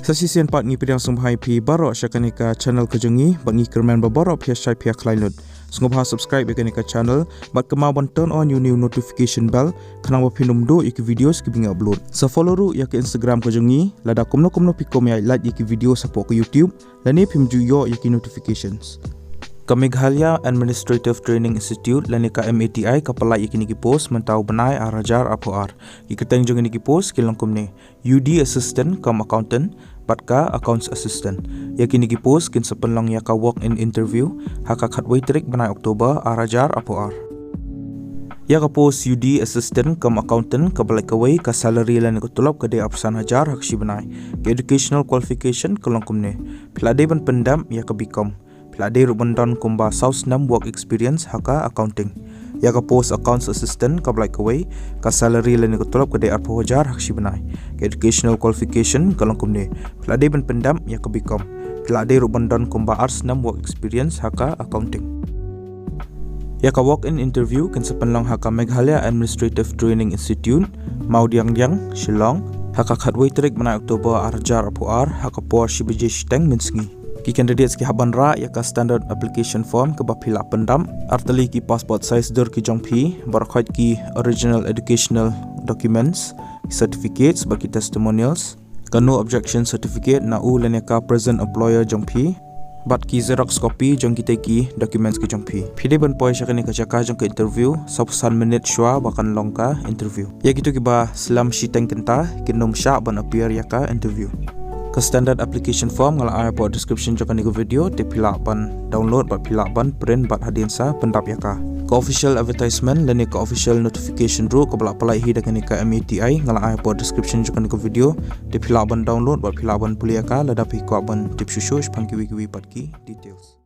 Sasisian part ngi pidang sumhai pi baro syakanika channel kejengi bangi kerman babaro pia syai pia klainud. Sungguh subscribe yakanika channel bat kemawan turn on new notification bell kanang wapinum do iki videos ki binga upload. Sa follow ru yak Instagram kejengi lada kumno pikom ya like iki video support ke YouTube lani pimju yo yaki notifications. Ka Meghalaya Administrative Training Institute lani ka MATI kapala iki post mentau benai arajar apoar. Ikateng jong niki post kilangkum ni UD assistant kam accountant patka accounts assistant. Yaki niki post kin sepenlang yaka walk in interview haka khatway trik benai Oktober arajar apoar. Yaka post UD assistant kam accountant kabalai kawai ka salary lani kutulap kade apsan hajar hakshi benai. Ke educational qualification kilangkum ni pilade ban pendam yaka bikom. Pelade rubandan kumba saus 6 work experience haka accounting. Ya ka post accounts assistant ka blai kawai ka salary lani ko tolop ka de arpo hajar hakshi benai. Ka educational qualification kalong kumne. Pelade ban pendam ya ka bikom. Pelade rubandan kumba arts 6 work experience haka accounting. Ya ka walk in interview kan sepenlang haka Meghalaya Administrative Training Institute Maudiang Shillong haka khatway trik benai Oktober arjar apuar haka por shibijesh teng minsngi. Ki candidates ki haban ra yaka standard application form ke bapila pendam artali ki passport size dur ki jongpi barakhat ki original educational documents certificates bagi testimonials kanu objection certificate na u leneka present employer jongpi bat ki xerox copy jong kita ki documents ki jongpi phide ban poi shakani ka chaka jong ke interview sabsan minute shwa bakan longka interview ya gitu ki ba slam shiteng kenta kinom sha ban appear yaka interview. Ka standard application form ngala airport description jaka ni video te pilak ban download bat pilak ban print bat hadinsa pendap yaka. Ka official advertisement lani ka official notification ru ka balak palai hi dengan ka MATI ngala airport description jaka ni video te pilak ban download bat pilak ban puliaka ladapi ko ban tip shushush pangki wiki patki details.